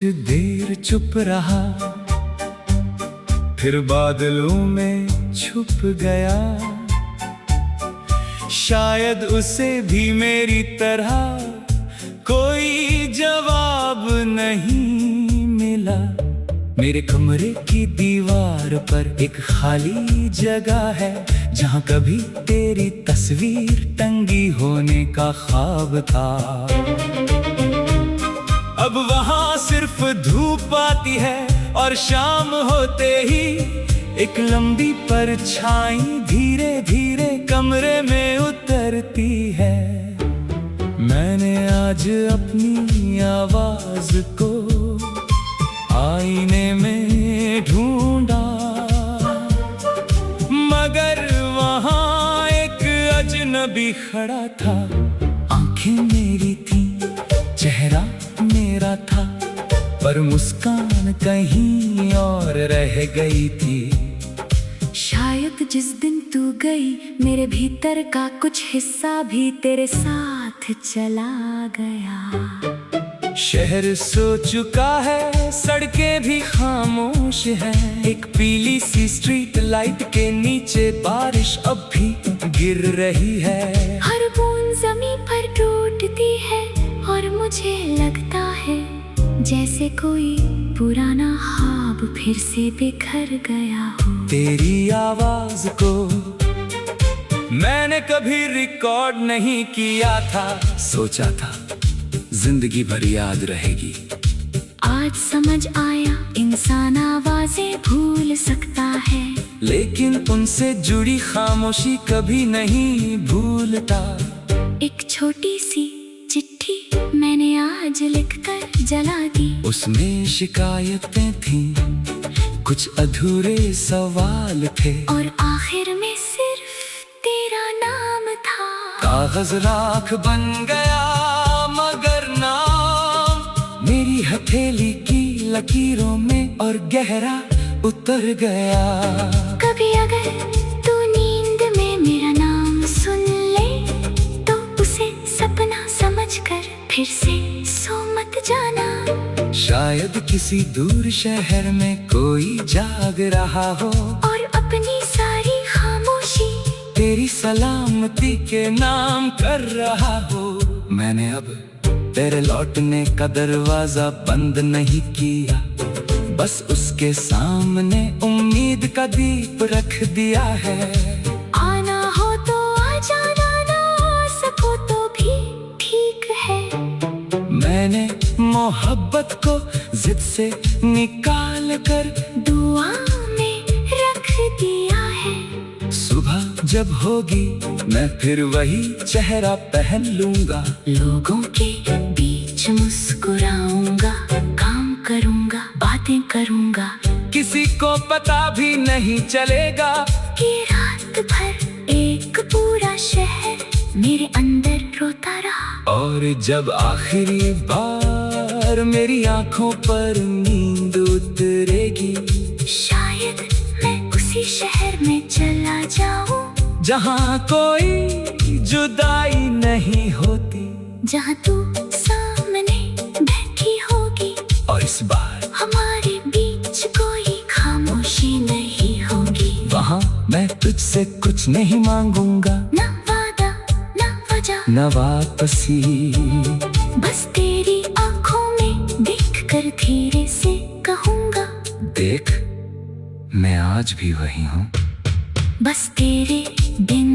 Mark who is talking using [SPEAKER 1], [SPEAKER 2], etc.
[SPEAKER 1] देर चुप रहा, फिर बादलों में छुप गया। शायद उसे भी मेरी तरह कोई जवाब नहीं मिला। मेरे कमरे की दीवार पर एक खाली जगह है, जहां कभी तेरी तस्वीर टंगी होने का ख्वाब था। अब वहां सिर्फ धूप आती है और शाम होते ही एक लंबी परछाई धीरे धीरे कमरे में उतरती है। मैंने आज अपनी आवाज को आईने में ढूंढा, मगर वहां एक अजनबी खड़ा था। आंखें मेरी थी, चेहरा मेरा था, पर मुस्कान कहीं और रह गई थी।
[SPEAKER 2] शायद जिस दिन तू गई, मेरे भीतर का कुछ हिस्सा भी तेरे साथ चला गया।
[SPEAKER 1] शहर सो चुका है, सड़कें भी खामोश हैं। एक पीली सी स्ट्रीट लाइट के नीचे बारिश अब भी गिर रही है।
[SPEAKER 2] हर बूंद जमीन पर टूटती है और मुझे लगता है जैसे कोई पुराना ख्वाब फिर से बिखर गया हो।
[SPEAKER 1] तेरी आवाज को मैंने कभी रिकॉर्ड नहीं किया था, सोचा था जिंदगी भर याद रहेगी।
[SPEAKER 2] आज समझ आया, इंसान आवाजें भूल सकता है,
[SPEAKER 1] लेकिन उनसे जुड़ी खामोशी कभी नहीं भूलता।
[SPEAKER 2] एक छोटी सी चिट्ठी मैंने आज लिखकर जला दी।
[SPEAKER 1] उसमें शिकायतें थीं, कुछ अधूरे सवाल थे,
[SPEAKER 2] और आखिर में सिर्फ तेरा नाम था।
[SPEAKER 1] कागज राख बन गया, मगर नाम मेरी हथेली की लकीरों में और गहरा उतर गया।
[SPEAKER 2] कभी अगर तू नींद में मेरा नाम सुन ले, तो उसे सपना समझकर फिर से सो मत जाना।
[SPEAKER 1] शायद किसी दूर शहर में कोई जाग रहा हो,
[SPEAKER 2] और अपनी सारी खामोशी
[SPEAKER 1] तेरी सलामती के नाम कर रहा हो। मैंने अब तेरे लौटने का दरवाजा बंद नहीं किया, बस उसके सामने उम्मीद का दीप रख दिया है।
[SPEAKER 2] आना हो तो आ जाना, ना आ सको तो भी ठीक है।
[SPEAKER 1] मैंने मोहब्बत को जिद से निकाल कर
[SPEAKER 2] दुआ में रख दिया है।
[SPEAKER 1] सुबह जब होगी मैं फिर वही चेहरा पहन लूंगा।
[SPEAKER 2] लोगों के बीच मुस्कुराऊंगा, काम करूंगा, बातें करूंगा।
[SPEAKER 1] किसी को पता भी नहीं चलेगा
[SPEAKER 2] कि रात भर एक पूरा शहर मेरे अंदर रोता रहा।
[SPEAKER 1] और जब आखिरी बार मेरी आंखों पर नींद उतरेगी,
[SPEAKER 2] शायद मैं उसी शहर में चला जाऊं,
[SPEAKER 1] जहां कोई जुदाई नहीं होती,
[SPEAKER 2] जहां तू सामने बैठी होगी,
[SPEAKER 1] और इस बार
[SPEAKER 2] हमारे बीच कोई खामोशी नहीं होगी।
[SPEAKER 1] वहां मैं तुझसे कुछ नहीं मांगूंगा,
[SPEAKER 2] ना वादा, ना वजह,
[SPEAKER 1] न वापसी।
[SPEAKER 2] बस तेरी आंखों में देखकर धीरे से कहूंगा,
[SPEAKER 1] देख मैं आज भी वही हूँ।
[SPEAKER 2] बस तेरे बिन